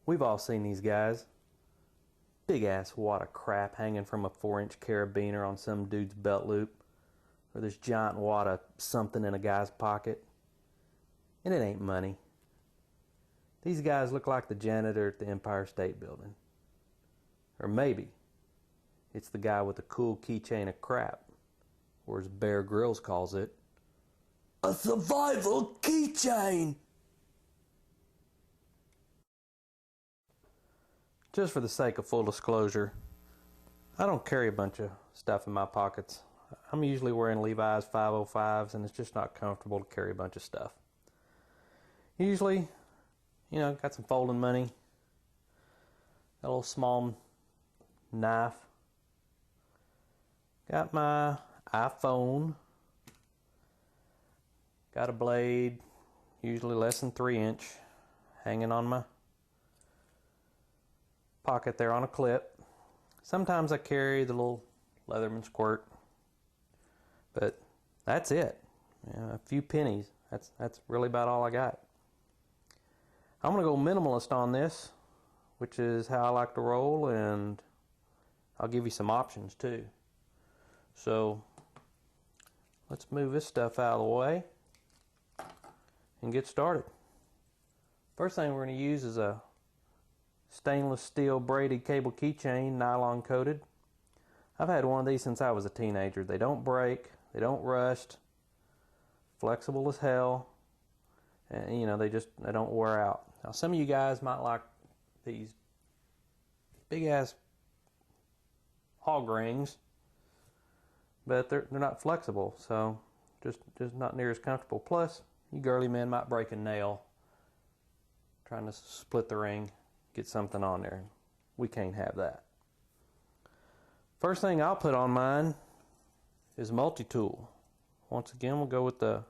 We've all seen these guys. Big ass wad of crap hanging from a 4-inch carabiner on some dude's belt loop, or this giant wad of something in a guy's pocket. And it ain't money. These guys look like the janitor at the Empire State Building. Or maybe it's the guy with the cool keychain of crap, or as Bear Grylls calls it, a survival keychain! Just for the sake of full disclosure, I don't carry a bunch of stuff in my pockets. I'm usually wearing Levi's 505s and it's just not comfortable to carry a bunch of stuff. Usually, you know, got some folding money, got a little small knife, got my iPhone, got a blade, usually less than 3-inch, hanging on my pocket there on a clip. Sometimes I carry the little Leatherman squirt, but that's it. You know, a few pennies. That's really about all I got. I'm gonna go minimalist on this, which is how I like to roll, and I'll give you some options too. So let's move this stuff out of the way and get started. First thing we're going to use is a stainless steel braided cable keychain, nylon coated. I've had one of these since I was a teenager. They don't break, they don't rust, flexible as hell, and you know, they don't wear out. Now some of you guys might like these big ass hog rings, but they're not flexible, so just not near as comfortable. Plus, you girly men might break a nail trying to split the ring, get something on there. We can't have that. First thing I'll put on mine is multi-tool. Once again, we'll go with the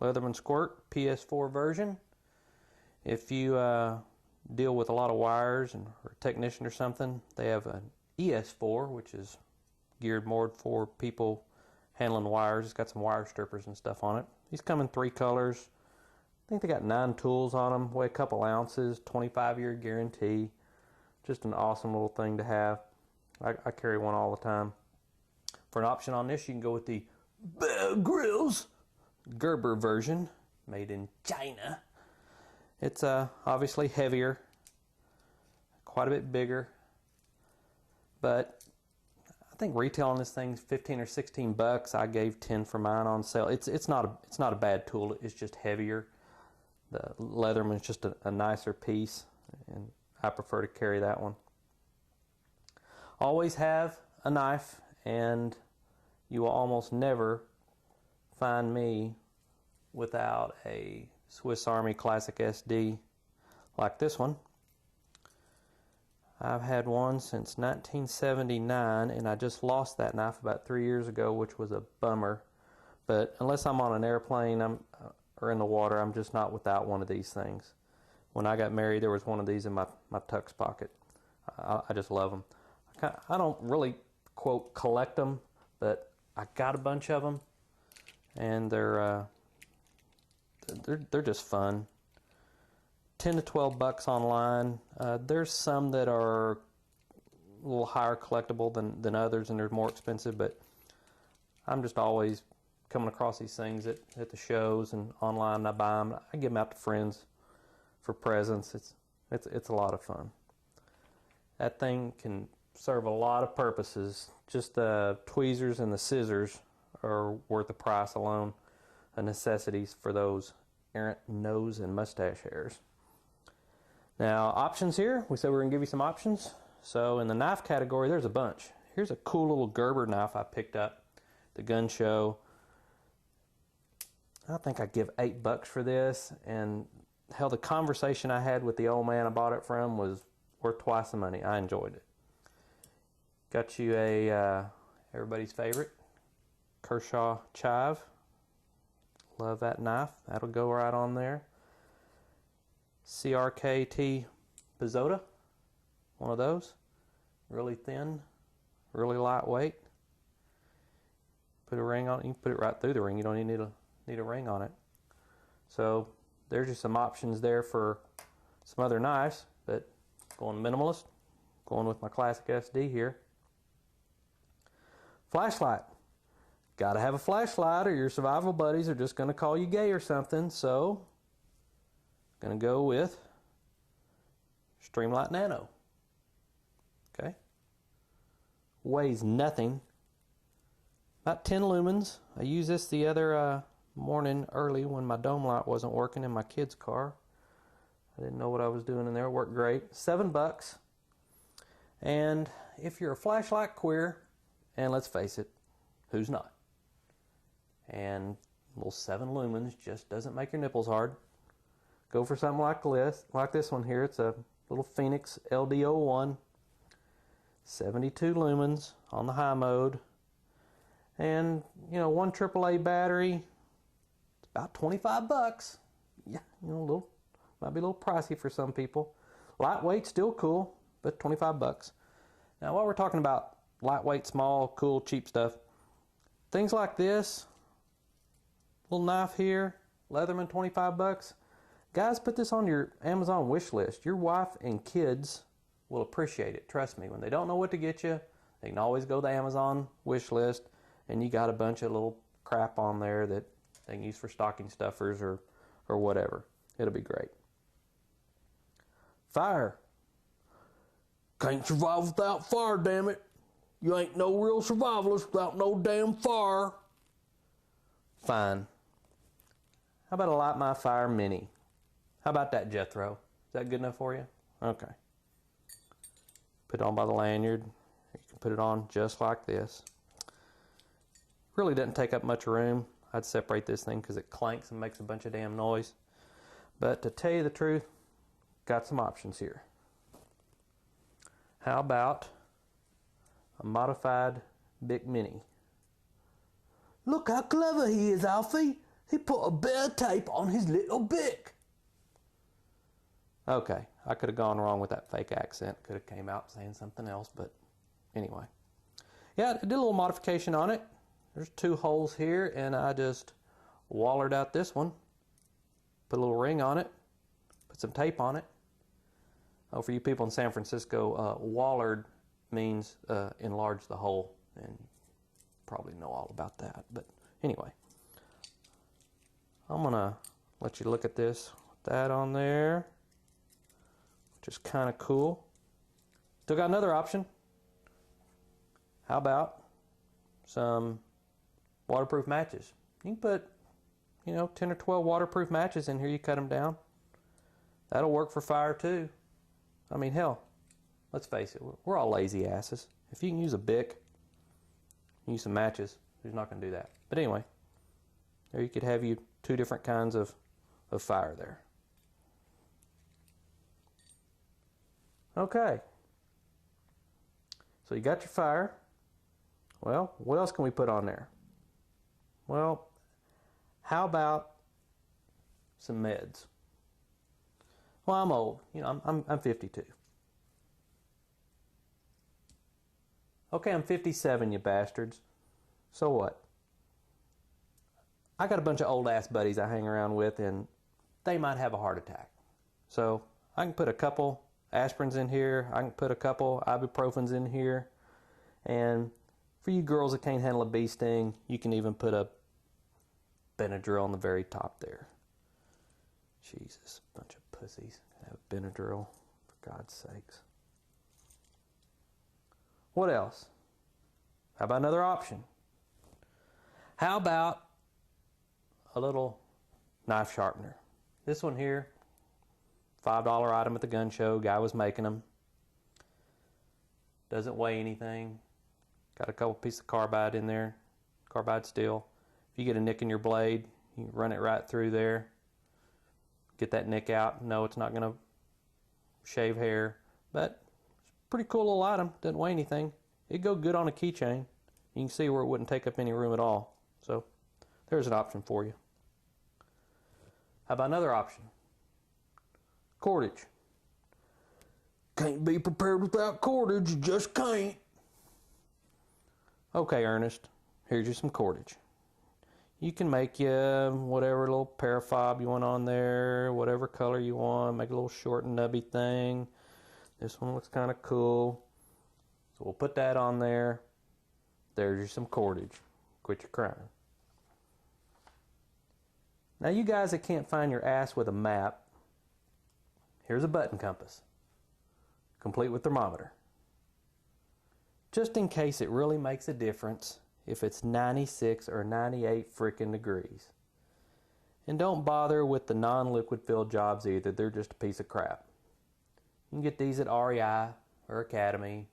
Leatherman Squirt PS4 version. If you deal with a lot of wires and are a technician or something, they have an ES4, which is geared more for people handling wires. It's got some wire strippers and stuff on it. These come in 3 colors. I think they got 9 tools on them, weigh a couple ounces, 25-year guarantee. Just an awesome little thing to have. I carry one all the time. For an option on this, you can go with the Bear Grylls Gerber version, made in China. It's obviously heavier, quite a bit bigger, but I think retail on this thing's 15 or 16 bucks. I gave 10 for mine on sale. It's not a bad tool. It's just heavier. The Leatherman's just a nicer piece, and I prefer to carry that one. Always have a knife, and you will almost never find me without a Swiss Army Classic SD like this one. I've had one since 1979, and I just lost that knife about 3 years ago, which was a bummer. But unless I'm on an airplane or in the water, I'm just not without one of these things. When I got married, there was one of these in my tux pocket. I just love them. I don't really, quote, collect them, but I got a bunch of them, and they're just fun. 10 to 12 bucks online. There's some that are a little higher collectible than others, and they're more expensive, but I'm just always coming across these things at the shows and online, and I buy them. I give them out to friends for presents. It's a lot of fun. That thing can serve a lot of purposes. Just the tweezers and the scissors are worth the price alone. A necessities for those errant nose and mustache hairs. Now, options here. We said we were going to give you some options. So in the knife category, there's a bunch. Here's a cool little Gerber knife I picked up at the gun show. I think I'd give $8 for this, and hell, the conversation I had with the old man I bought it from was worth twice the money. I enjoyed it. Got you a everybody's favorite Kershaw chive. Love that knife. That'll go right on there. CRKT Pizzota. One of those. Really thin, really lightweight. Put a ring on it. You can put it right through the ring. You don't even need a ring on it. So there's just some options there for some other knives, but Going minimalist. Going with my classic SD here. Flashlight. Got to have a flashlight or your survival buddies are just going to call you gay or something. So, going to go with Streamlight Nano. Okay. Weighs nothing. About 10 lumens. I used this the other morning early when my dome light wasn't working in my kid's car. I didn't know what I was doing in there. It worked great. $7. And if you're a flashlight queer, and let's face it, who's not? And little 7 lumens just doesn't make your nipples hard. Go for something like this one here. It's a little Phoenix LD01. 72 lumens on the high mode. And, you know, one AAA battery, it's about 25 bucks. Yeah, you know, might be a little pricey for some people. Lightweight, still cool, but 25 bucks. Now, while we're talking about lightweight, small, cool, cheap stuff, things like this, little knife here, Leatherman, 25 bucks. Guys, put this on your Amazon wish list. Your wife and kids will appreciate it. Trust me, when they don't know what to get you, they can always go to the Amazon wish list, and you got a bunch of little crap on there that they can use for stocking stuffers or whatever. It'll be great. Fire. Can't survive without fire, damn it. You ain't no real survivalist without no damn fire. Fine. How about a Light My Fire Mini? How about that, Jethro? Is that good enough for you? Okay. Put it on by the lanyard. You can put it on just like this. Really doesn't take up much room. I'd separate this thing because it clanks and makes a bunch of damn noise. But to tell you the truth, got some options here. How about a modified Bic Mini? Look how clever he is, Alfie. He put a bit of tape on his little Bic. Okay, I could have gone wrong with that fake accent. Could have came out saying something else, but anyway. Yeah, I did a little modification on it. There's 2 holes here, and I just wallered out this one. Put a little ring on it. Put some tape on it. Oh, for you people in San Francisco, wallered means enlarge the hole, and you probably know all about that. But anyway, I'm gonna let you look at this with that on there, which is kind of cool. Still got another option. How about some waterproof matches? You can put, you know, 10 or 12 waterproof matches in here. You cut them down. That'll work for fire too. I mean, hell, let's face it, we're all lazy asses. If you can use a Bic, use some matches, who's not going to do that? But anyway, there you could have 2 different kinds of fire there. Okay. So you got your fire. Well, what else can we put on there? Well, how about some meds? Well, I'm old. You know, I'm 52. Okay, I'm 57, you bastards. So what? I got a bunch of old ass buddies I hang around with, and they might have a heart attack. So I can put a couple aspirins in here. I can put a couple ibuprofens in here. And for you girls that can't handle a bee sting, you can even put a Benadryl on the very top there. Jesus, bunch of pussies. Have Benadryl, for God's sakes. What else? How about another option? How about a little knife sharpener? This one here, $5 item at the gun show. Guy was making them. Doesn't weigh anything. Got a couple pieces of carbide in there. Carbide steel. If you get a nick in your blade, you can run it right through there. Get that nick out. No, it's not going to shave hair, but it's a pretty cool little item. Doesn't weigh anything. It'd go good on a keychain. You can see where it wouldn't take up any room at all. So there's an option for you. How about another option? Cordage. Can't be prepared without cordage. You just can't. Okay, Ernest. Here's you some cordage. You can make you whatever little parafob you want on there, whatever color you want. Make a little short and nubby thing. This one looks kind of cool. So we'll put that on there. There's some cordage. Quit your crying. Now you guys that can't find your ass with a map, here's a button compass, complete with thermometer. Just in case it really makes a difference if it's 96 or 98 freaking degrees. And don't bother with the non-liquid filled jobs either. They're just a piece of crap. You can get these at REI or Academy,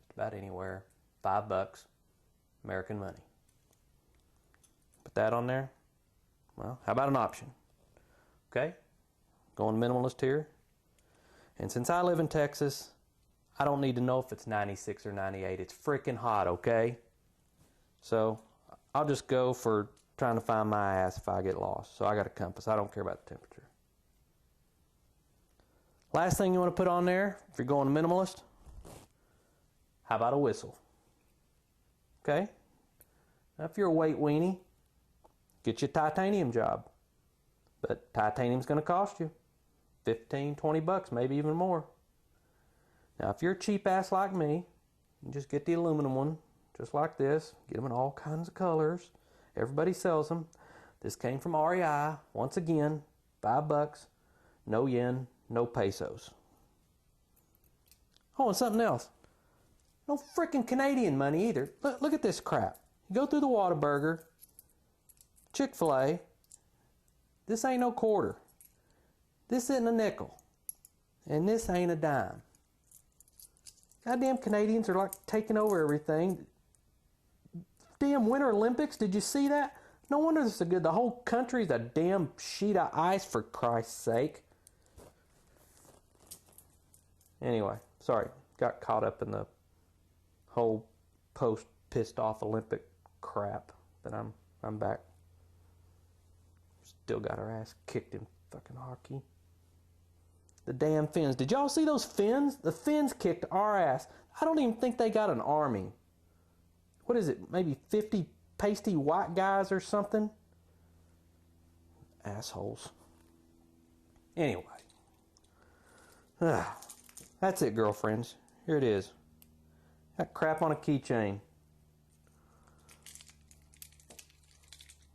just about anywhere. $5, American money. Put that on there. Well, how about an option? Okay, going minimalist here. And since I live in Texas, I don't need to know if it's 96 or 98. It's freaking hot, okay? So I'll just go for trying to find my ass if I get lost. So I got a compass. I don't care about the temperature. Last thing you want to put on there, if you're going minimalist, how about a whistle? Okay? Now if you're a weight weenie, get you a titanium job. But titanium's going to cost you $15, $20, maybe even more. Now if you're a cheap ass like me, you just get the aluminum one, just like this. Get them in all kinds of colors. Everybody sells them. This came from REI. Once again, $5, no yen, no pesos. Oh, and something else. No freaking Canadian money either. Look at this crap. You go through the Whataburger, Chick-fil-A. This ain't no quarter. This isn't a nickel. And this ain't a dime. Goddamn Canadians are like taking over everything. Damn Winter Olympics, did you see that? No wonder this is so good. The whole country's a damn sheet of ice, for Christ's sake. Anyway, sorry. Got caught up in the whole post pissed off Olympic crap. But I'm back. Still got our ass kicked in fucking hockey. The damn Finns. Did y'all see those Finns? The Finns kicked our ass. I don't even think they got an army. What is it? Maybe 50 pasty white guys or something? Assholes. Anyway. That's it, girlfriends. Here it is. That crap on a keychain.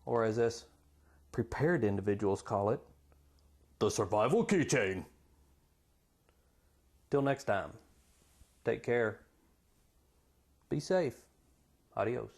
Or as us prepared individuals call it, the survival keychain. Till next time, take care. Be safe. Adios.